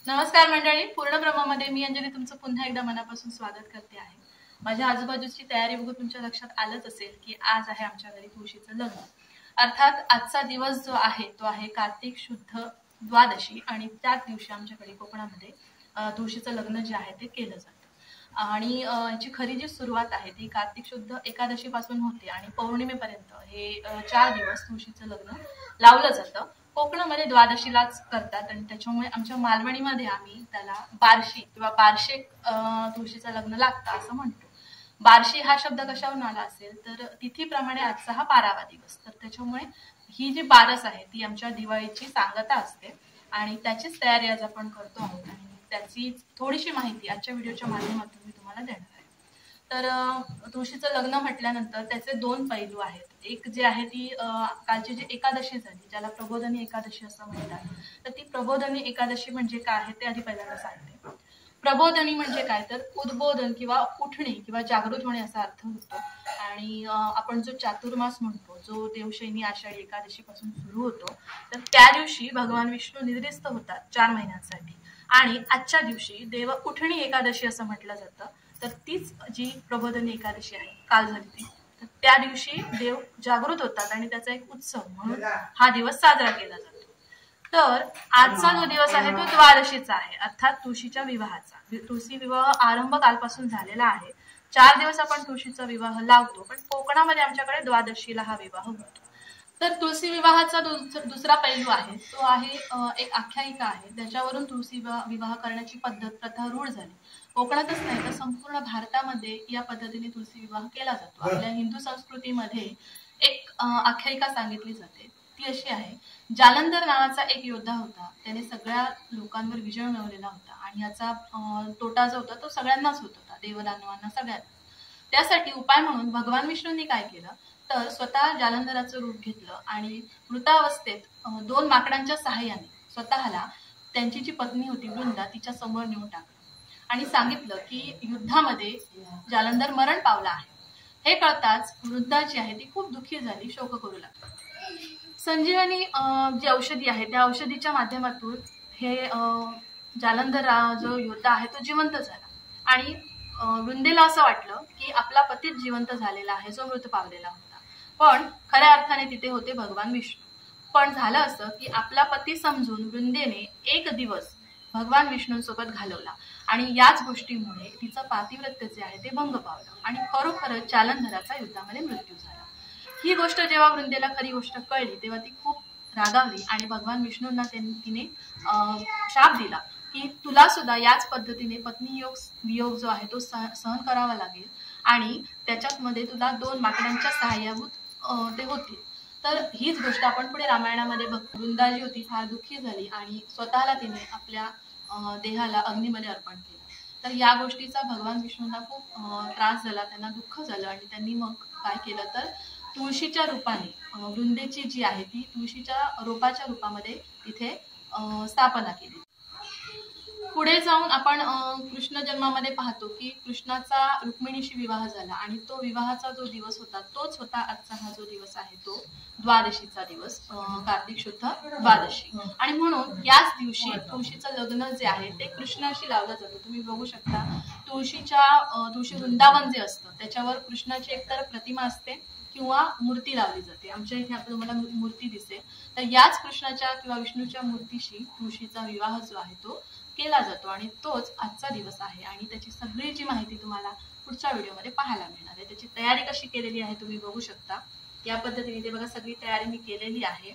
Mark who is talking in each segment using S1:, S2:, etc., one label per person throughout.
S1: नमस्कार मंडळी, पूर्ण ब्रह्मामध्ये मी अंजली तुमचं पुन्हा एकदा मनापासून स्वागत करते आहे। माझ्या आजूबाजूची तयारी बघून तुमच्या लक्षात आलंच असेल की आज आहे आमच्या घरी तुळशीचं लग्न। अर्थात आजचा दिवस जो आहे तो आहे कार्तिक शुद्ध द्वादशी आणि त्याच दिवशी आमच्याकडे कोकणामध्ये तुळशीचं लग्न जे आहे ते केलं जातं। आणि याची खरी जी सुरुवात आहे ती कार्तिक शुद्ध एकादशी पासून होते आणि पौर्णिमेपर्यंत हे 4 दिवस तुळशीचं लग्न लावलं जातं। कोकणामध्ये द्वादशीलाच करतात आणि त्याच्यामुळे आमच्या मालवणीमध्ये आम्ही त्याला बार्शी किंवा बार्शेक तुळशीचं लग्न लागतं असं म्हणतो। बार्शी हा शब्द कशावरून आला असेल तर तिथीप्रमाणे आजचा हा 12वा दिवस, तर त्याच्यामुळे ही जी बारस आहे ती आमच्या दिवाळीची सांगता असते आणि त्याचीच तयारी आज आपण करतो आहोत आणि त्याची थोडीशी माहिती आजच्या व्हिडिओच्या माध्यमातून मी तुम्हाला देणार आहे। तर तुळशीचं लग्न म्हटल्यानंतर त्याचे 2 पैलू आहेत। एक जे आहे ती कालची जी एकादशी झाली ज्याला प्रबोधनी एकादशी असं म्हणतात, तर ती प्रबोधनी एकादशी म्हणजे काय आहे ते आधी पहिल्यांदा सांगते। प्रबोधनी म्हणजे काय तर उद्बोधन किंवा उठणे किंवा जागृत होणे असा अर्थ होतो। आणि आपण जो चातुर्मास म्हणतो जो देवशयनी आषाढी एकादशी पासून सुरू होतो, तर त्या दिवशी भगवान विष्णू निद्रिस्त होतात 4 महिन्यांसाठी आणि आजच्या दिवशी देव उठणी एकादशी असं म्हटलं जातं। तर तीच जी प्रबोधनी एकादशी आहे काल झाली ती, तर त्या दिवशी देव जागृत होतात आणि त्याचा एक उत्सव म्हणून हा दिवस साजरा केला जातो। तर आजचा जो दिवस आहे तो द्वादशीचा आहे, अर्थात तुळशीच्या विवाहाचा। तुळशी विवाह आरंभ कालपासून झालेला आहे। 4 दिवस आपण तुळशीचा विवाह लावतो, पण कोकणामध्ये आमच्याकडे द्वादशीला हा विवाह होतो। तर तुळशी विवाहाचा दुसरा पैलू आहे तो आहे एक आख्यायिका आहे, त्याच्यावरून तुळशी विवाह करण्याची पद्धत प्रथा रूढ झाली। कोकणातच नाही तर संपूर्ण भारतामध्ये या पद्धतीने तुळशी विवाह केला जातो। आपल्या हिंदू संस्कृतीमध्ये एक आख्यायिका सांगितली जाते, ती अशी आहे। जालंधर नावाचा एक योद्धा होता, त्याने सगळ्या लोकांवर विजय मिळवलेला होता आणि याचा तोटा जो होता तो सगळ्यांनाच होत होता, देवदानवांना सगळ्यांना। त्यासाठी उपाय म्हणून भगवान विष्णूंनी काय केलं तर स्वतः जालंधराचं रूप घेतलं आणि मृतावस्थेत 2 माकडांच्या सहाय्याने स्वतःला त्यांची जी पत्नी होती वृंदा तिच्या समोर नेऊन टाकलं आणि सांगितलं की युद्धामध्ये जालंधर मरण पावला आहे। हे कळताच वृंदा जी आहे ती खूप दुःखी झाली, शोक करू लागली। संजीवनी जी औषधी आहे त्या औषधीच्या माध्यमातून हे जालंधर जो योद्धा आहे तो जिवंत झाला आणि वृंदेला असं वाटलं की आपला पतीच जिवंत झालेला आहे जो मृत पावलेला होता, पण खऱ्या अर्थाने तिथे होते भगवान विष्णू। पण झालं असं की आपला पती समजून वृंदेने 1 दिवस भगवान विष्णूंसोबत घालवला आणि याच गोष्टीमुळे तिचं पातिव्रत्य जे आहे ते भंग पावलं आणि खरोखरच जालंधराचा युद्धामध्ये मृत्यू झाला। ही गोष्ट जेव्हा वृंदेला खरी गोष्ट कळली तेव्हा ती खूप रागावली आणि भगवान विष्णूंना तिने शाप दिला की तुला सुद्धा याच पद्धतीने पत्नी वियोग जो आहे तो सहन करावा लागेल आणि त्याच्यात मध्ये तुला 2 माकडांच्या सहाय्याभूत ते होतील। तर हीच गोष्ट आपण पुढे रामायणामध्ये बघतो। वृंदा जी होती फार दुःखी झाली आणि स्वतःला तिने आपल्या देहाला अग्नीमध्ये अर्पण केलं। तर या गोष्टीचा भगवान विष्णूंना खूप त्रास झाला, त्यांना दुःख झालं आणि त्यांनी मग काय केलं तर तुळशीच्या रूपाने वृंदेची जी आहे ती तुळशीच्या रोपाच्या रूपामध्ये तिथे स्थापना केली। पुढे जाऊन आपण कृष्ण जन्मामध्ये पाहतो की कृष्णाचा रुक्मिणीशी विवाह झाला आणि तो विवाहाचा जो दिवस होता तोच होता आजचा हा जो दिवस आहे तो द्वादशीचा दिवस, कार्तिक शुद्ध द्वादशी। आणि म्हणून याच दिवशी तुळशीचं लग्न जे आहे ते कृष्णाशी लावलं जातं। तुम्ही बघू शकता तुळशी वृंदावन जे असतं त्याच्यावर कृष्णाची एकतर प्रतिमा असते किंवा मूर्ती लावली जाते। आमच्या इथे तुम्हाला मूर्ती दिसेल, तर याच कृष्णाच्या किंवा विष्णूच्या मूर्तीशी तुळशीचा विवाह जो आहे तो केला जातो आणि तोच आजचा दिवस आहे आणि त्याची सगळी जी माहिती तुम्हाला पुढच्या व्हिडिओमध्ये पाहायला मिळणार आहे। त्याची तयारी कशी केलेली आहे तुम्ही बघू शकता। या पद्धतीने ते बघा सगळी तयारी मी केलेली आहे।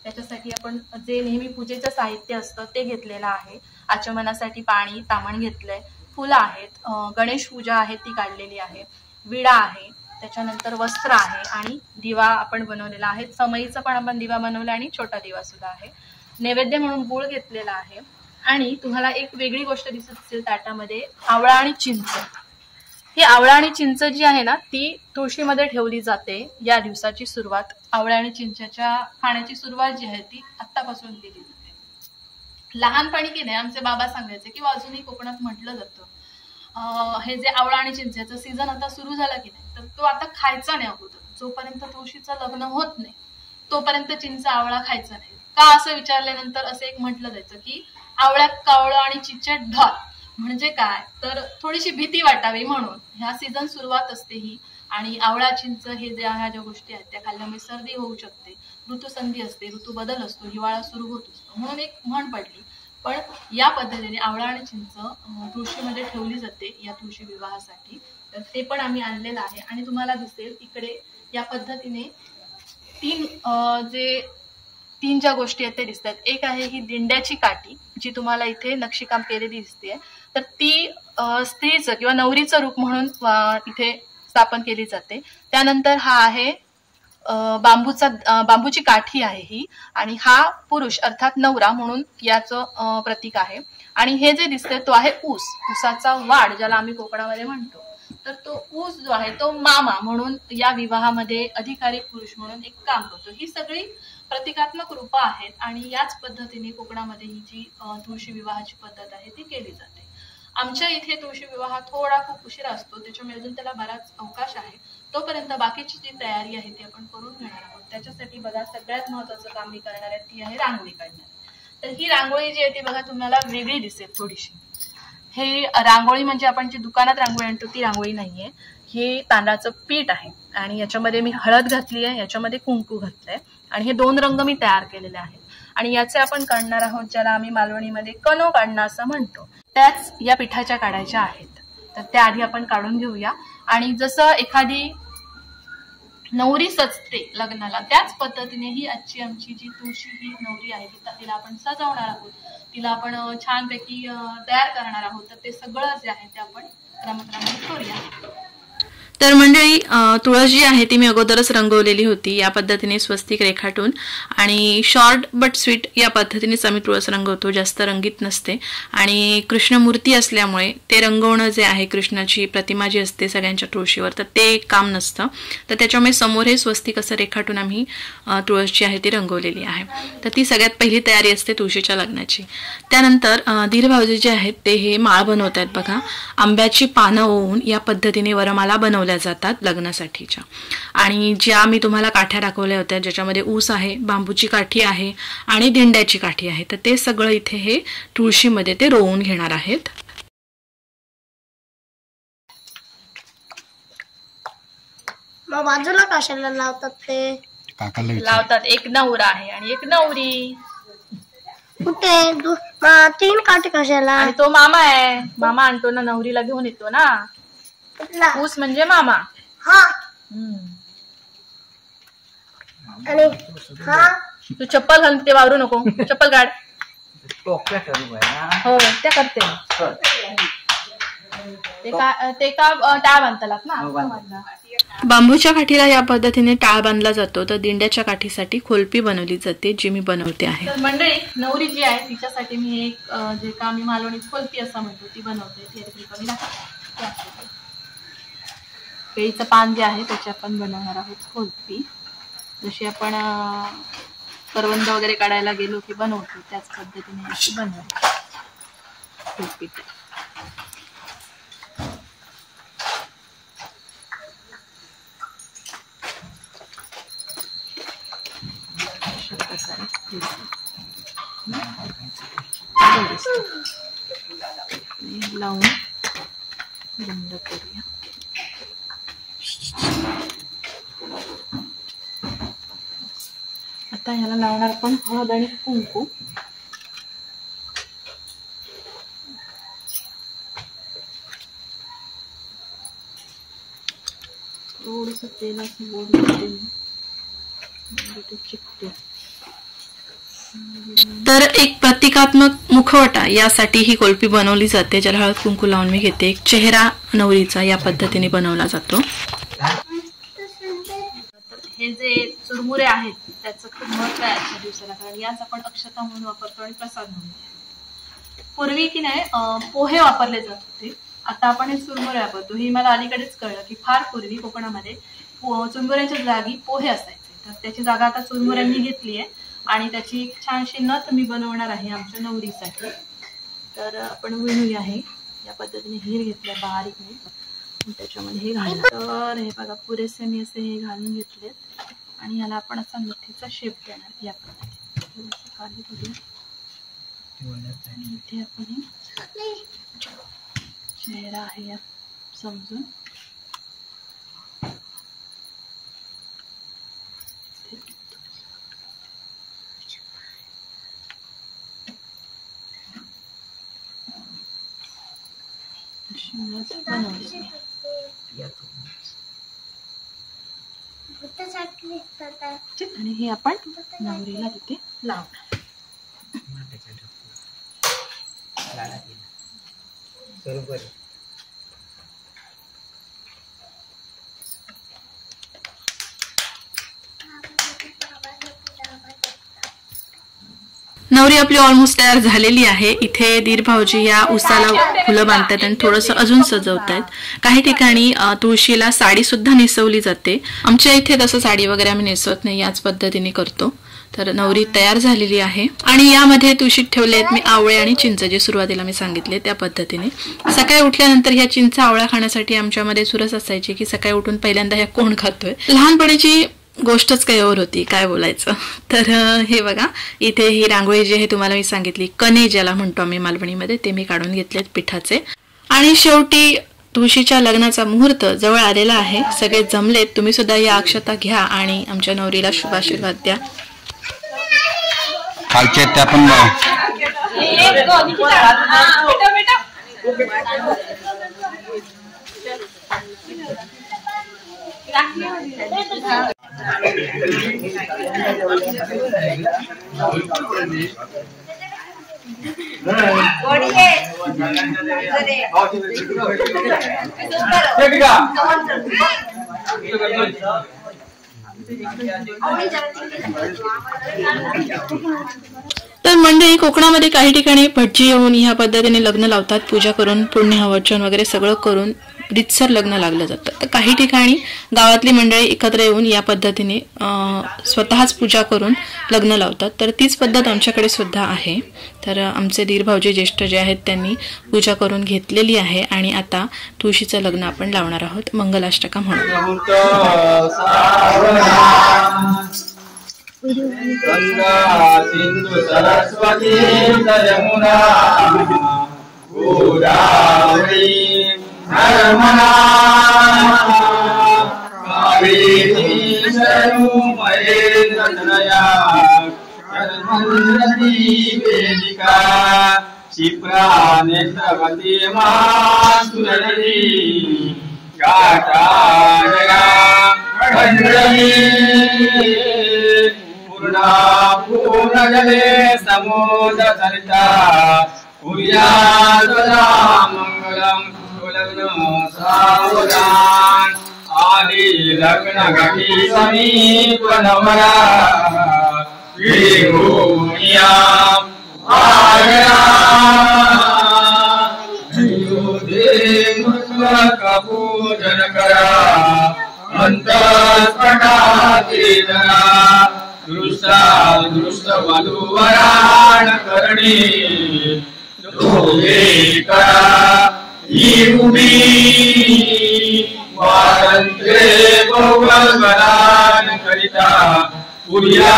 S1: त्याच्यासाठी आपण जे नेहमी पूजेचं साहित्य असतं ते घेतलेलं आहे। आचमनासाठी पाणी तामण घेतलंय, फुलं आहेत, गणेश पूजा आहे ती काढलेली आहे, विडा आहे, त्याच्यानंतर वस्त्र आहे आणि दिवा आपण बनवलेला आहे। समईचा पण आपण दिवा बनवला आणि छोटा दिवा सुद्धा आहे। नैवेद्य म्हणून गुळ घेतलेला आहे आणि तुम्हाला एक वेगळी गोष्ट दिसत असेल ताटामध्ये, आवळा आणि चिंच। ही आवळा आणि चिंच जी आहे ना ती तुळशीमध्ये ठेवली जाते। या दिवसाची सुरुवात आवळा आणि चिंचेच्या खाण्याची सुरुवात जी आहे ती आत्तापासून केली जाते। लहानपणी की नाही आमचे बाबा सांगायचे किंवा अजूनही कोकणात म्हटलं जातं हे जे आवळा आणि चिंचेचं सीझन आता सुरू झाला की नाही तर तो आता खायचा नाही अगोदर, जोपर्यंत तुळशीचं लग्न होत नाही तोपर्यंत चिंच आवळा खायचा नाही। का असं विचारल्यानंतर असं एक म्हटलं जायचं की आवळ्यात कावळं आणि चिचट ढाल, म्हणजे काय तर थोडीशी भीती वाटावी म्हणून. ह्या सीझन सुरुवात असते ही, आणि आवळा चिंच हे ह्या ज्या गोष्टी आहेत त्या खाल्ल्यामुळे सर्दी होऊ शकते, ऋतुसंधी असते, ऋतू बदल असतो, हिवाळा सुरू होत असतो, म्हणून एक म्हण पडली. पण या पद्धतीने आवळा आणि चिंच तुळशीमध्ये ठेवली जाते या तुळशी विवाहासाठी. तर ते पण आम्ही आणलेलं आहे. आणि तुम्हाला दिसेल इकडे या पद्धतीने तीन ज्या गोष्टी आहेत ते दिसतात. एक आहे ही दिंड्याची काठी, जी तुम्हाला इथे नक्षीकाम केलेली दिसते. तर ती स्त्रीचं किंवा नवरीचं रूप म्हणून इथे स्थापन केली जाते. त्यानंतर हा आहे बांबूची काठी आहे ही, आणि हा पुरुष अर्थात नवरा म्हणून याचं प्रतीक आहे. आणि हे जे दिसतंय तो आहे ऊसाचा वाढ, ज्याला आम्ही कोकणामध्ये म्हणतो. तर तो ऊस जो आहे तो मामा म्हणून या विवाहामध्ये अधिकारी पुरुष म्हणून एक काम करतो. ही सगळी प्रतिकात्मक रूपं आहेत, आणि याच पद्धतीने कोकणामध्ये ही जी तुळशी विवाहाची पद्धत आहे ती केली जाते. आमच्या इथे तुळशी विवाह थोडा खूप उशिरा असतो, त्याच्यामुळे अजून त्याला बराच अवकाश आहे. तोपर्यंत बाकीची जी तयारी आहे ती आपण करून घेणार आहोत. त्याच्यासाठी बघा सगळ्यात महत्वाचं काम मी करणार आहे ती आहे रांगोळी काढणार. तर ही रांगोळी जी आहे ती बघा तुम्हाला वेगळी दिसेल थोडीशी. हे रांगोळी म्हणजे आपण जी दुकानात रांगोळी आणतो ती रांगोळी नाहीये. हे तांदळाचं पीठ आहे, आणि याच्यामध्ये मी हळद घातली आहे, याच्यामध्ये कुंकू घातलंय, आणि हे 2 रंग मी तयार केलेले आहेत. आणि याचे आपण काढणार आहोत ज्याला आम्ही मालवणीमध्ये कनो काढणं असं म्हणतो. त्याच या पिठाच्या काढायच्या आहेत. तर त्या आधी आपण काढून घेऊया. आणि जसं एखादी नवरी सजते लग्नाला त्याच पद्धतीने ही आजची आमची जी तुळशी ही नवरी आहे तिला आपण सजवणार आहोत, तिला आपण छानपैकी तयार करणार आहोत. तर ते सगळं जे आहे ते आपण क्रमक्रमाने करूया.
S2: तर मंडळी, तुळस जी आहे ती मी अगोदरच रंगवलेली होती या पद्धतीने स्वस्तिक रेखाटून, आणि शॉर्ट बट स्वीट या पद्धतीनेच आम्ही तुळस रंगवतो, जास्त रंगीत नसते. आणि कृष्णमूर्ती असल्यामुळे ते रंगवणं जे आहे, कृष्णाची प्रतिमा जी असते सगळ्यांच्या तुळशीवर, तर ते काम नसतं. तर त्याच्यामुळे समोर हे स्वस्तिक असं रेखाटून आम्ही तुळस जी आहे ती रंगवलेली आहे. तर ती सगळ्यात पहिली तयारी असते तुळशीच्या लग्नाची. त्यानंतर धीर भाऊजी जे आहेत ते हे माळ बनवत आहेत बघा. आंब्याची पानं ओवून या पद्धतीने वरमाला बनवल्या जातात लग्नासाठीच्या. आणि ज्या मी तुम्हाला काठ्या दाखवल्या होत्या ज्याच्यामध्ये ऊस आहे, बांबूची काठी आहे आणि दिंड्याची काठी आहे, तर ते सगळं इथे हे तुळशीमध्ये ते रोवून घेणार आहेत.
S3: मग बाजूला कशाला लावतात ते?
S1: लावतात. एक नवरा आहे आणि एक नवरी.
S3: कुठे 3 काठी कशाला?
S1: आणि तो मामा आहे, मामा आणतो ना, नवरीला घेऊन येतो ना. ऊस म्हणजे मामा.
S3: हा. आणि हा
S1: तू चप्पल घालून ते वावरू नको, चप्पल काढ. हो त्या करते ते का टाळ बांधतात ना.
S2: बांबूच्या काठीला या पद्धतीने टाळ बांधला जातो. तर दिंड्याच्या काठीसाठी खोलपी बनवली जाते, जी मी बनवते आहे.
S1: तर मंडळी, नवरी जी आहे तिच्यासाठी मी एक जे का मी मालवणीत खोलपी असं म्हणतो ती बनवते. केळीचं पान जे आहे त्याची आपण बनवणार आहोत खोलपी. जशी आपण करवंद वगैरे काढायला गेलो की बनवतो त्याच पद्धतीने अशी बनवायची खोलपी. लावून बंद करूया. आता ह्याला लावणार आपण हळद आणि कुंकू. थोडस तेलाचं बोट चिकटे.
S2: तर एक प्रतिकात्मक मुखवटा यासाठी ही कोलपी बनवली जाते, ज्याला हळद कुंकू लावून मी घेते. एक चेहरा नवरीचा या पद्धतीने बनवला जातो.
S1: हे जे चुरमुरे आहेत त्याचं खूप महत्व आहे आजच्या दिवसाला, कारण याच आपण अक्षता म्हणून वापरतो आणि प्रसाद म्हणून. पूर्वी की नाही पोहे वापरले जात होते, आता आपण हे चुरमुरे वापरतो. हे मला अलीकडेच कळलं की फार पूर्वी कोकणामध्ये चुरमुऱ्यांच्या जागी पोहे असायचे. तर त्याची जागा आता चुरमुऱ्यांनी घेतली आहे, आणि त्याची एक छानशी नथ मी बनवणार आहे आमच्या नवरीसाठी. तर आपण विणूया. हे या पद्धतीने हीर घेतल्या बारीक मी, त्याच्यामध्ये हे घाललं. तर हे बघा पुरेसे मी असे हे घालून घेतलेत, आणि ह्याला आपण असा मिठीचा शेप देणार या पद्धतीने. खाली करूया. इथे आपण चेहरा आहे समजून आणि हे आपण नवरीला तिथे लावणार.
S2: नवरी आपली ऑलमोस्ट तयार झालेली आहे. इथे दीर भाऊजी या उसाला फुलं बांधतात आणि थोडंसं अजून सजवतायत. काही ठिकाणी तुळशीला साडी सुद्धा नेसवली जाते. आमच्या इथे तसं साडी वगैरे आम्ही नेसवत नाही, याच पद्धतीने करतो. तर नवरी तयार झालेली आहे आणि यामध्ये तुळशीत ठेवले आहेत मी आवळे आणि चिंच, जे सुरुवातीला मी सांगितले त्या पद्धतीने. सकाळी उठल्यानंतर ह्या चिंच आवळा खाण्यासाठी आमच्यामध्ये सुरस असायची की सकाळी उठून पहिल्यांदा ह्या कोण खातोय. लहानपणीची गोष्टच काही और होती, काय बोलायचं. तर हे बघा, इथे ही रांगोळी जी आहे तुम्हाला मी सांगितली, कणे ज्याला म्हणतो आम्ही मालवणीमध्ये, ते मी काढून घेतलेत पिठाचे. आणि शेवटी तुळशीच्या लग्नाचा मुहूर्त जवळ आलेला आहे. सगळे जमलेत. तुम्ही सुद्धा या अक्षता घ्या आणि आमच्या नवरीला शुभाशीर्वाद द्या.
S4: खालचे त्या पण
S2: तर मंडळी, कोकणामध्ये काही ठिकाणी भटजी येऊन ह्या पद्धतीने लग्न लावतात. पूजा करून पुण्य वचन वगैरे सगळं करून रितसर लग्न लागलं जातं. तर काही ठिकाणी गावातली मंडळी एकत्र येऊन या पद्धतीने स्वतःच पूजा करून लग्न लावतात. तर तीच पद्धत आमच्याकडे सुद्धा आहे. तर आमचे दीर भाऊजी ज्येष्ठ जे आहेत त्यांनी पूजा करून घेतलेली आहे आणि आता तुळशीचं लग्न आपण लावणार आहोत मंगलाष्टका म्हणून.
S4: गंगा सिंधु सरस्वती यमुना गोदावरी नर्मदा कावेरी महेंद्र तनया वेदिका क्षिप्रा नेत्रवती मासुरनदी गाता जया पूर्णा पूर्ण जले समुद्र सरिता कुर्याद्वदा मंगलम सुलग्न सावधान आदि लग्न घटी समीप नवरा विभूनिया आगरा पूजन करा दृष्ट वधूवराण करणे दोघे करा ही उभी स्वातंत्र्य बहुगलान करिता पुर्या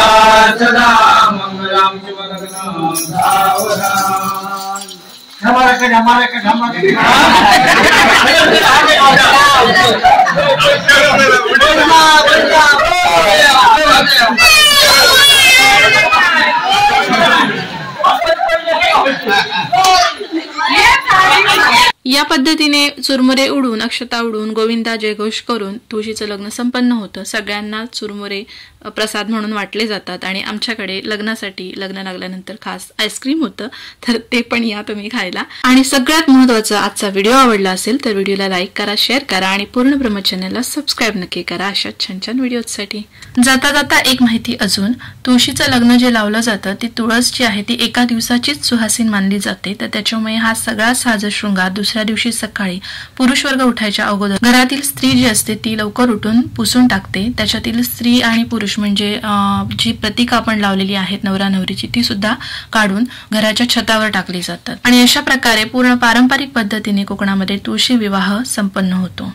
S4: सदा मंगलम शिवलग्न सावधान.
S2: या पद्धतीने चुरमुरे उडून अक्षता उडून गोविंदा जयघोष करून तुळशीचं लग्न संपन्न होतं. सगळ्यांना चुरमुरे प्रसाद म्हणून वाटले जातात आणि आमच्याकडे लग्नासाठी लग्न लागल्यानंतर खास आईस्क्रीम होतं, तर ते पण या तुम्ही खायला. आणि सगळ्यात महत्त्वाचं, आजचा व्हिडिओ आवडला असेल तर व्हिडिओला लाईक करा, शेअर करा आणि पूर्ण ब्रह्म चॅनलला सबस्क्राईब नक्की करा अशा छान छान व्हिडिओसाठी. जाता जाता एक माहिती अजून, तुळशीचं लग्न जे लावलं जातं ती तुळस जी आहे ती एका दिवसाचीच सुहासीन मानली जाते. तर त्याच्यामुळे हा सगळा साजशृंगार दुसऱ्या दिवशी सकाळी पुरुष वर्ग उठायच्या अगोदर घरातील स्त्री जी असते ती लवकर उठून पुसून टाकते. त्याच्यातील स्त्री आणि पुरुष म्हणजे जी प्रतीक आपण लावलेली आहेत नवरा नवरीची ती सुद्धा काढून घराच्या छतावर टाकली जातात. आणि अशा प्रकारे पूर्ण पारंपरिक पद्धतीने कोकणामध्ये तुळशी विवाह संपन्न होतो.